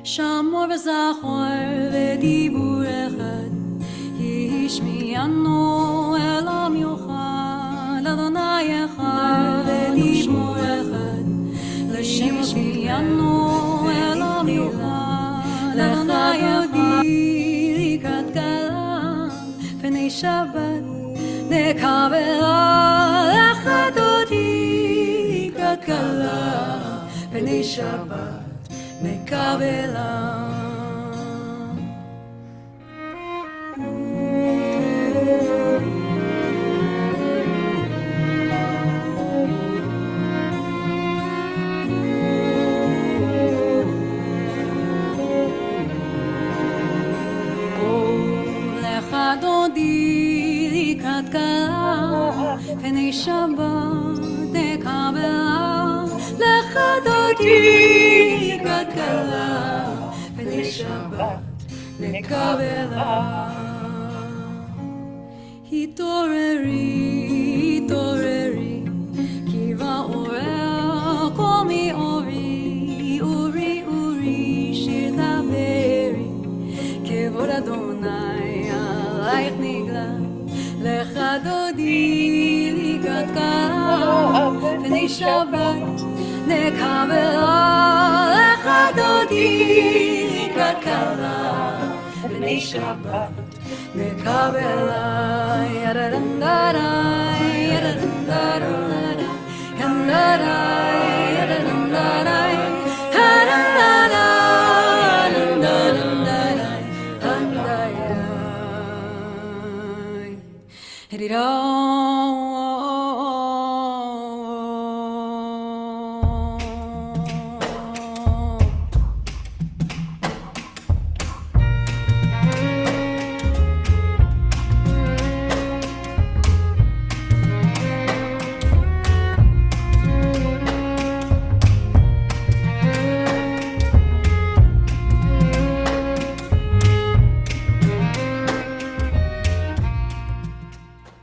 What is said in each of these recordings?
שמור וזכור ודיבור אחד השמיענו אל המיוחד אדוני אחד ודיבור אחד לשם השמיענו אל המיוחד אדוני יודי לקראת גלה פני שבת נקבלה לך דודי לקראת גלה פני שבת נקבלה לקראת גלה פני שבת נקבלה לך דודי לקראת גלה פני שבת נקבלה התעוררי התעוררי כי בעורר קומי אורי אורי אורי שיר דברי כבוד אדוני עלייך נגלה לך דודי לקראת גלה פני שבת נקבלה לך דודי לקראת גלה פני שבת נקבלה ידדנדדאי ידדנדדאי ידדנדדאי ידדנדדאי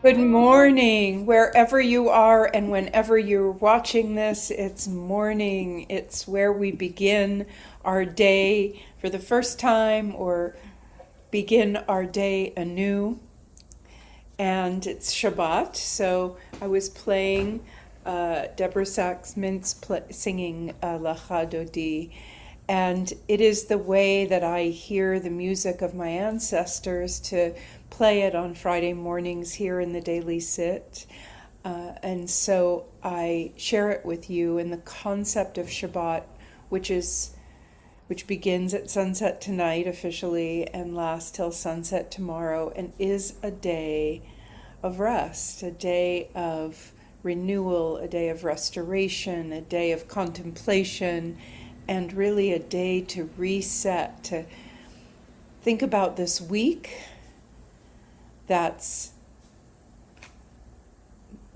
Good morning, wherever you are and whenever you're watching this, it's morning. It's where we begin our day for the first time or begin our day anew. And it's Shabbat, so I was playing Deborah Sachs-Mintz singing Lecha Dodi. And it is the way that I hear the music of my ancestors to play it on Friday mornings here in the Daily Sit. And so I share it with you in the concept of Shabbat, which begins at sunset tonight officially and lasts till sunset tomorrow and is a day of rest, a day of renewal, a day of restoration, a day of contemplation, and really a day to reset, to think about this week that's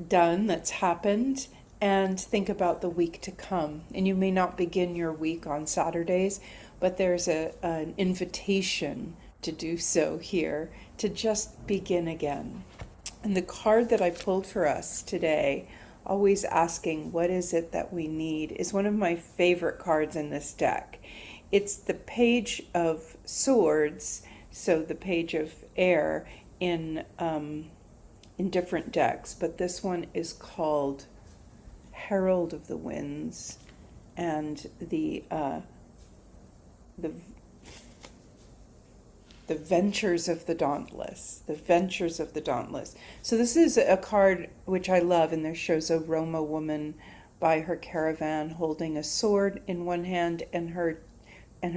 done, that's happened, and think about the week to come. And you may not begin your week on Saturdays, but there's an invitation to do so here, to just begin again. And the card that I pulled for us today, always asking what is it that we need, is one of my favorite cards in this deck. It's the Page of Swords, so the Page of Air in different decks, but this one is called Herald of the Winds, and the Ventures of the Dauntless. The Ventures of the Dauntless. So this is a card which I love, and there shows a Roma woman by her caravan holding a sword in one hand and her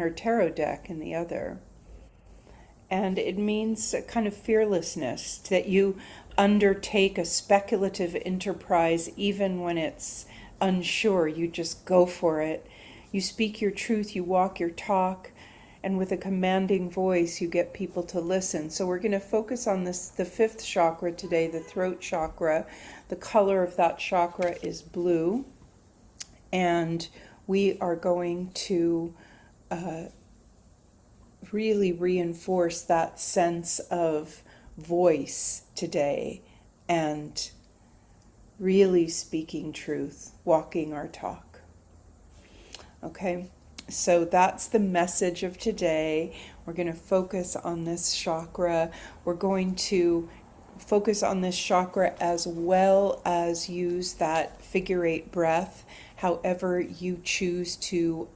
tarot deck in the other. And it means a kind of fearlessness, that you undertake a speculative enterprise even when it's unsure. You just go for it. You speak your truth, you walk your talk, and with a commanding voice you get people to listen. So we're going to focus on this, the fifth chakra today, the throat chakra. The color of that chakra is blue, and we are going to really reinforce that sense of voice today and really speaking truth, walking our talk. Okay, So that's the message of today. We're going to focus on this chakra. We're going to focus on this chakra as well as use that figure eight breath, however you choose to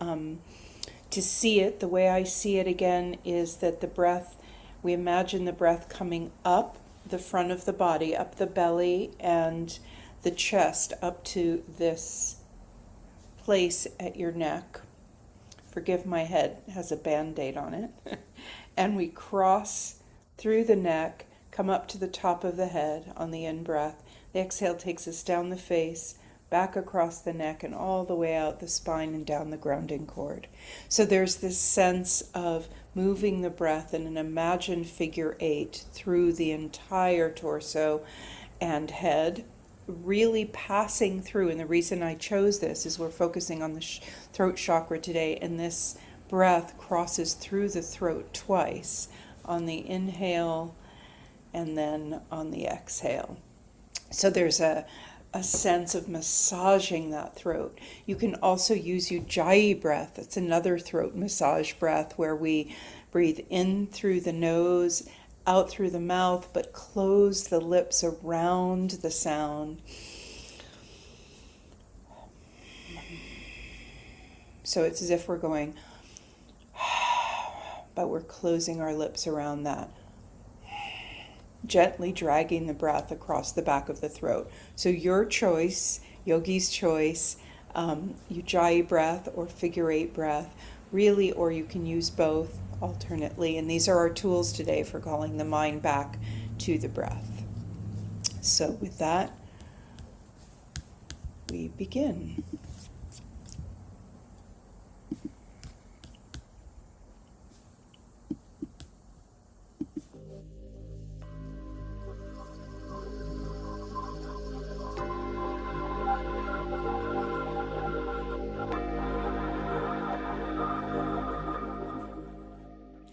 see it. The way I see it again is that the breath, we imagine the breath coming up the front of the body, up the belly and the chest, up to this place at your neck. Forgive my head, it has a Band-Aid on it. And we cross through the neck, come up to the top of the head on the in-breath. The exhale takes us down the face, back across the neck, and all the way out the spine and down the grounding cord. So there's this sense of moving the breath in an imagined figure eight through the entire torso and head, really passing through. And the reason I chose this is we're focusing on the throat chakra today, and this breath crosses through the throat twice, on the inhale and then on the exhale. So there's a sense of massaging that throat. You can also use Ujjayi breath. That's another throat massage breath where we breathe in through the nose, out through the mouth, but close the lips around the sound. So it's as if we're going, but we're closing our lips around that. Gently dragging the breath across the back of the throat. So your choice, yogi's choice, Ujjayi breath or figure eight breath, really, or you can use both alternately. And these are our tools today for calling the mind back to the breath. So with that, we begin.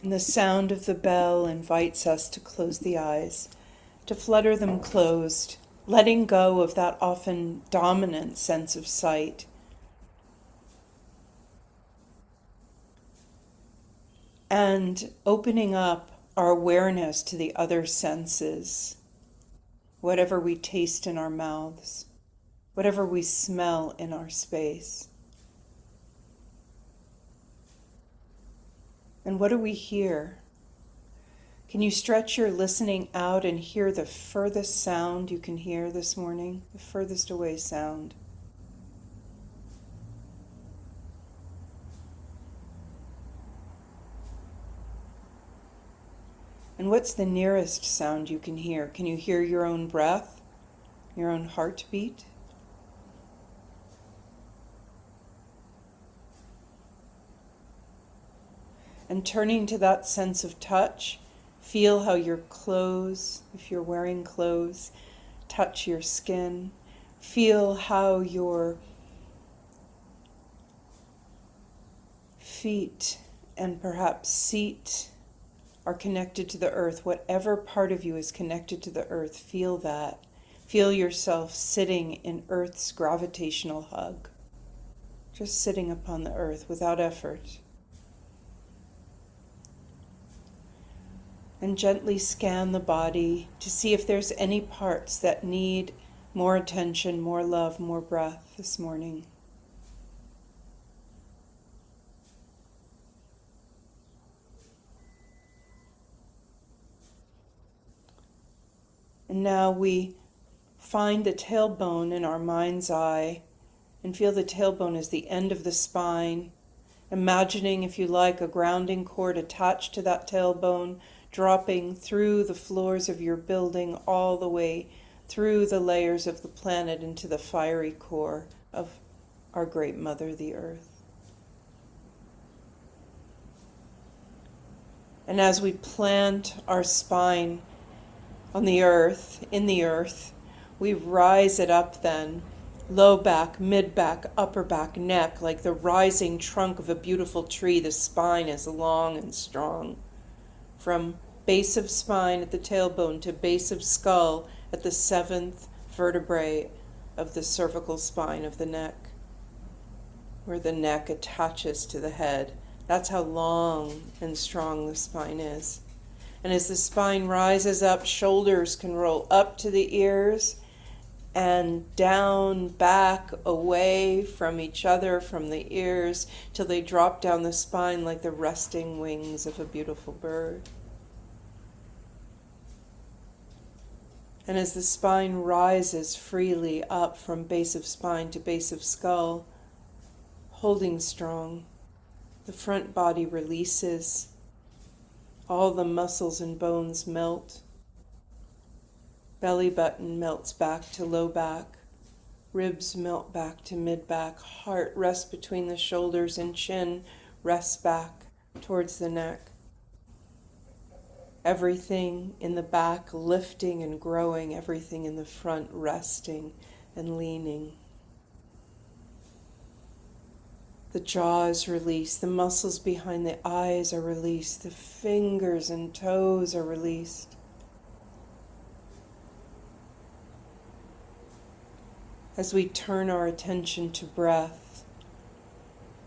And the sound of the bell invites us to close the eyes, to flutter them closed, letting go of that often dominant sense of sight. And opening up our awareness to the other senses, whatever we taste in our mouths, whatever we smell in our space. And what do we hear? Can you stretch your listening out and hear the furthest sound you can hear this morning? The furthest away sound. And what's the nearest sound you can hear? Can you hear your own breath, your own heartbeat? And turning to that sense of touch, feel how your clothes, if you're wearing clothes, touch your skin. Feel how your feet and perhaps seat are connected to the earth. Whatever part of you is connected to the earth, feel that. Feel yourself sitting in Earth's gravitational hug. Just sitting upon the earth without effort. And gently scan the body to see if there's any parts that need more attention, more love, more breath this morning. And now we find the tailbone in our mind's eye and feel the tailbone as the end of the spine, imagining, if you like, a grounding cord attached to that tailbone, dropping through the floors of your building all the way through the layers of the planet into the fiery core of our great mother, the earth. And as we plant our spine on the earth, in the earth, we rise it up then, low back, mid back, upper back, neck, like the rising trunk of a beautiful tree. The spine is long and strong. From base of spine at the tailbone to base of skull at the seventh vertebrae of the cervical spine of the neck. where the neck attaches to the head. That's how long and strong the spine is. And as the spine rises up, shoulders can roll up to the ears and down, back, away from each other, from the ears, till they drop down the spine like the resting wings of a beautiful bird. And as the spine rises freely up from base of spine to base of skull, holding strong, the front body releases. All the muscles and bones melt. Belly button melts back to low back. Ribs melt back to mid back. Heart rests between the shoulders and chin rests back towards the neck. Everything in the back lifting and growing, everything in the front resting and leaning. The jaw is released, the muscles behind the eyes are released, the fingers and toes are released. As we turn our attention to breath,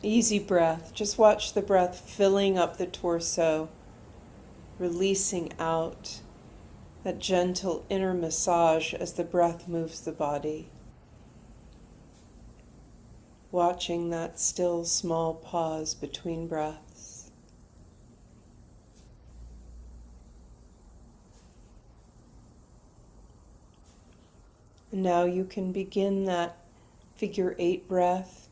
easy breath, just watch the breath filling up the torso, releasing out, that gentle inner massage as the breath moves the body. Watching that still small pause between breaths. And now you can begin that figure 8 breath,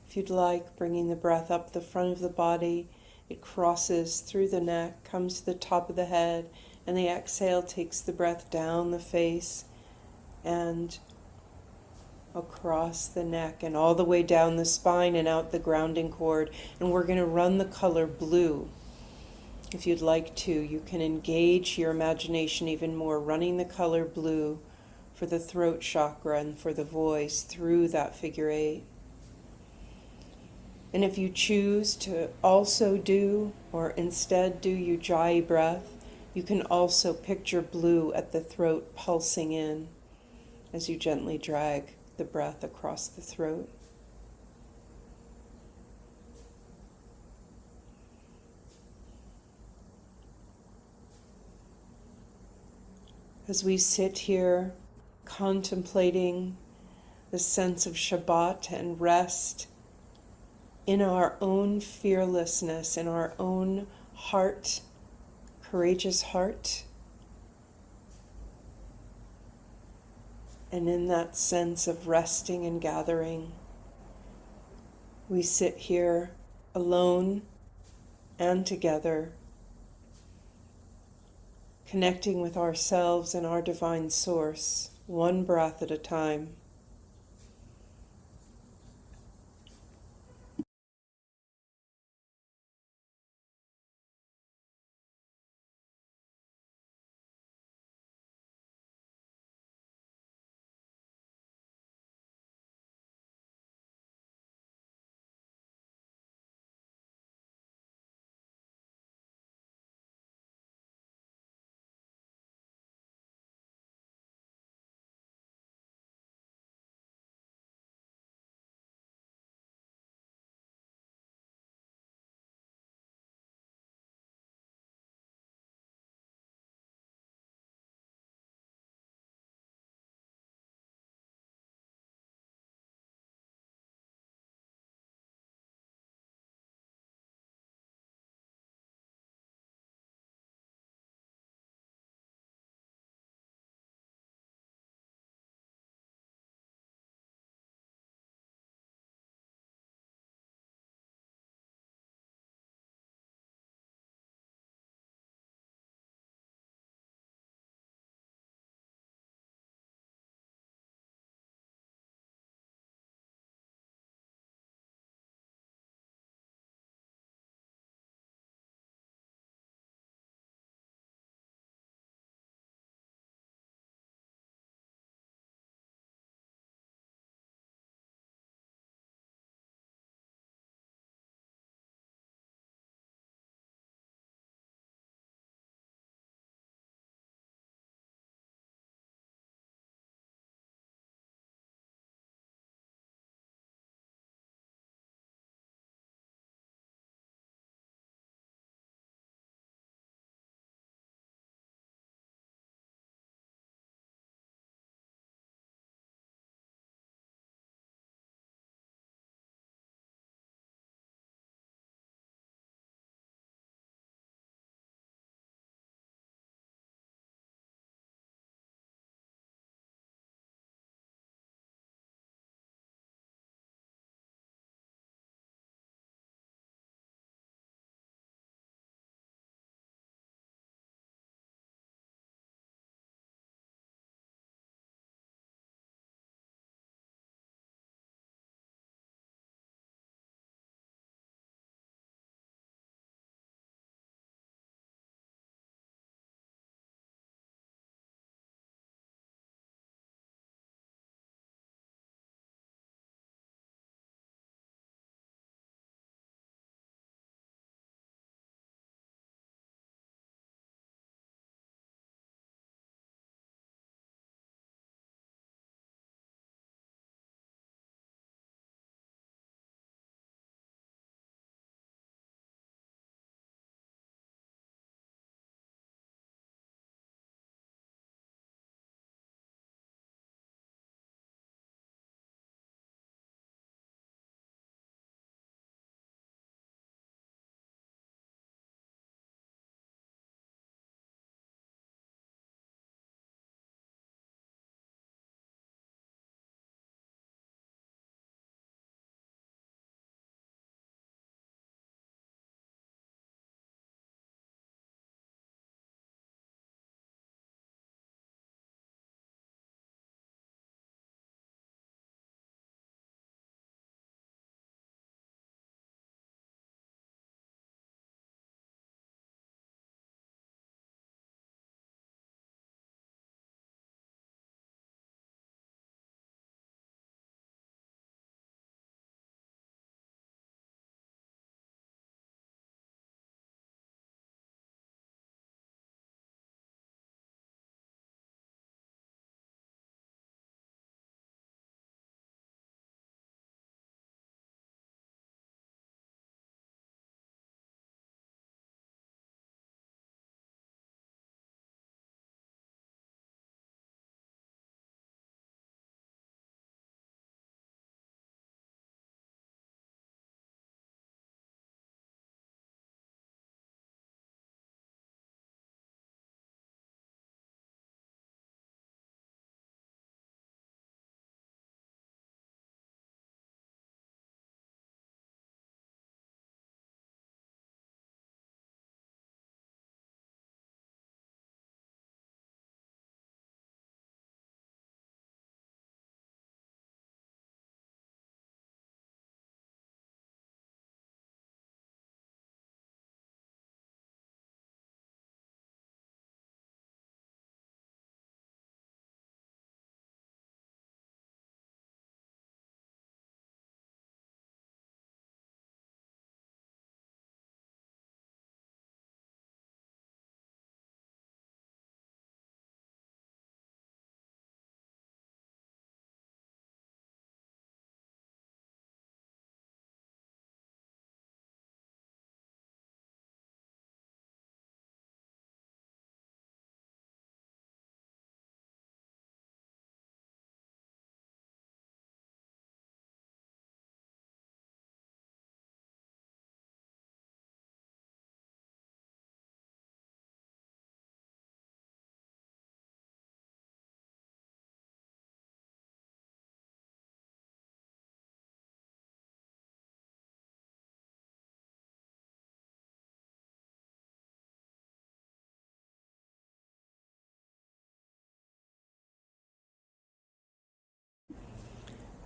if you'd like, bringing the breath up the front of the body. It crosses through the neck, comes to the top of the head, and the exhale takes the breath down the face and across the neck and all the way down the spine and out the grounding cord. And we're going to run the color blue. If you'd like to, you can engage your imagination even more, running the color blue for the throat chakra and for the voice through that figure 8. And if you choose to also do, or instead do Ujjayi breath, you can also picture blue at the throat pulsing in as you gently drag the breath across the throat. As we sit here contemplating the sense of Shabbat and rest in our own fearlessness, in our own heart, courageous heart, and in that sense of resting and gathering, we sit here alone and together, connecting with ourselves and our divine source, one breath at a time.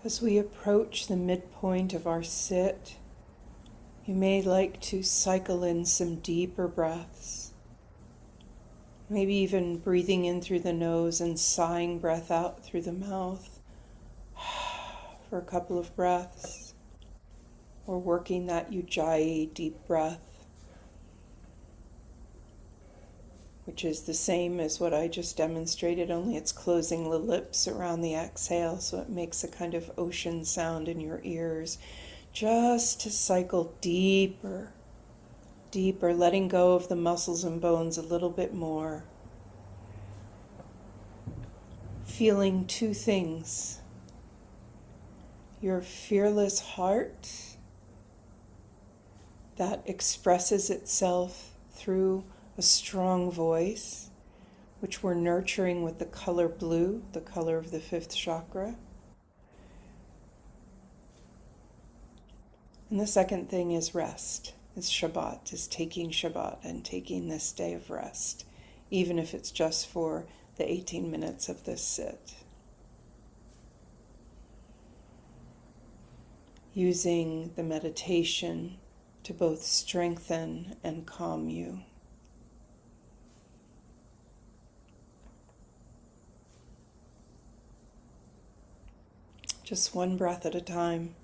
As we approach the midpoint of our sit, you may like to cycle in some deeper breaths, maybe even breathing in through the nose and sighing breath out through the mouth for a couple of breaths, or working that Ujjayi deep breath, which is the same as what I just demonstrated, only it's closing the lips around the exhale, so it makes a kind of ocean sound in your ears, just to cycle deeper, deeper, letting go of the muscles and bones a little bit more. Feeling two things: your fearless heart that expresses itself through a strong voice, which we're nurturing with the color blue, the color of the fifth chakra. And the second thing is rest, is Shabbat, is taking Shabbat and taking this day of rest, even if it's just for the 18 minutes of this sit. Using the meditation to both strengthen and calm you. Just one breath at a time.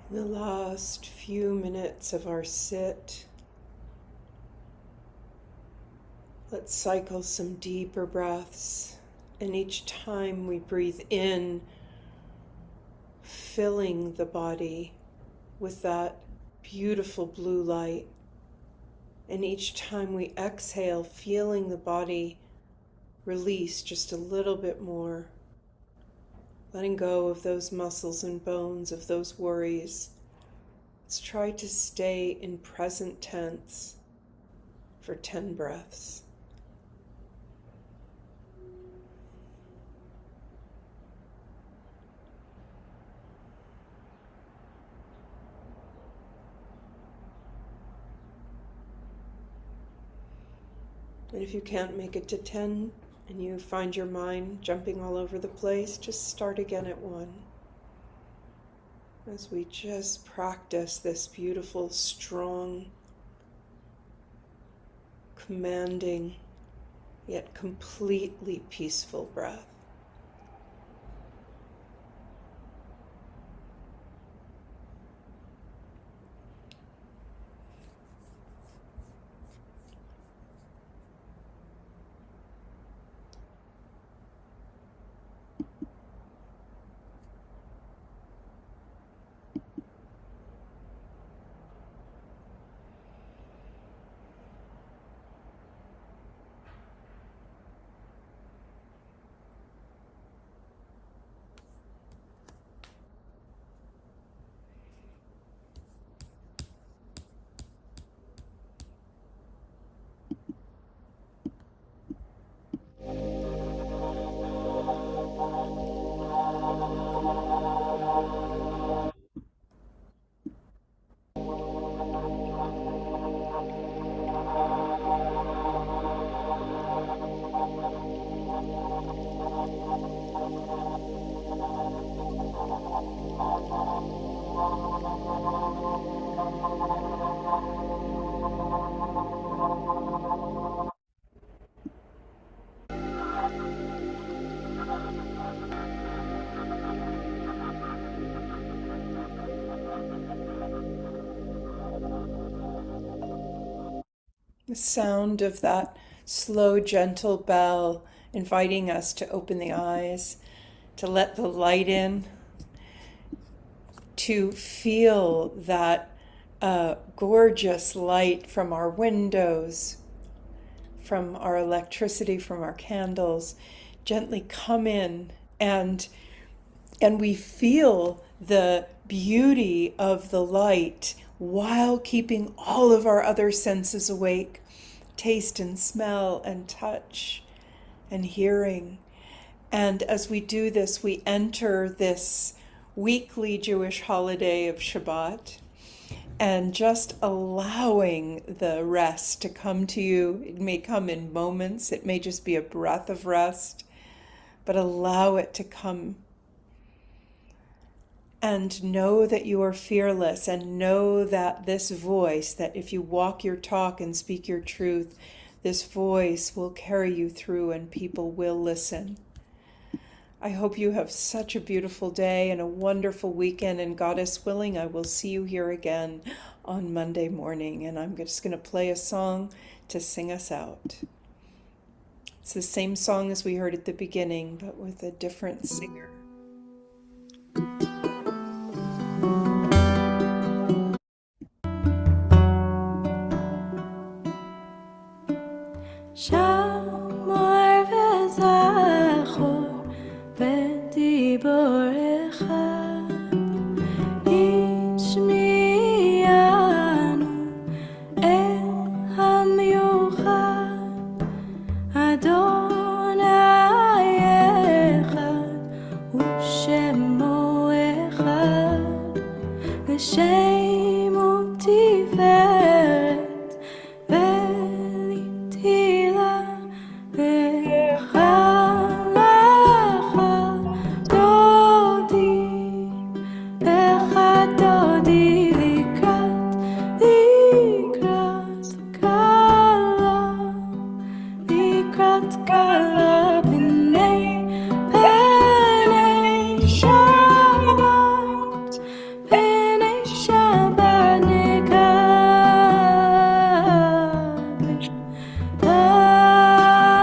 The last few minutes of our sit, let's cycle some deeper breaths. And each time we breathe in, filling the body with that beautiful blue light. And each time we exhale, feeling the body release just a little bit more, letting go of those muscles and bones, of those worries. Let's try to stay in present tense for 10 breaths. And if you can't make it to 10 and you find your mind jumping all over the place, just start again at 1. As we just practice this beautiful, strong, commanding, yet completely peaceful breath. The sound of that slow, gentle bell inviting us to open the eyes, to let the light in, to feel that gorgeous light from our windows, from our electricity, from our candles, gently come in, and we feel the beauty of the light while keeping all of our other senses awake, taste and smell and touch and hearing. And as we do this, we enter this weekly Jewish holiday of Shabbat, and just allowing the rest to come to you. It may come in moments, it may just be a breath of rest, but allow it to come. And know that you are fearless, and know that this voice, that if you walk your talk and speak your truth, this voice will carry you through and people will listen. I hope you have such a beautiful day and a wonderful weekend, and Goddess willing, I will see you here again on Monday morning, and I'm just going to play a song to sing us out. It's the same song as we heard at the beginning, but with a different singer. שמור וזכור בדיבורך השמיענו אל המיוחד אדוני אחד ושמו אחד לשם ותפארת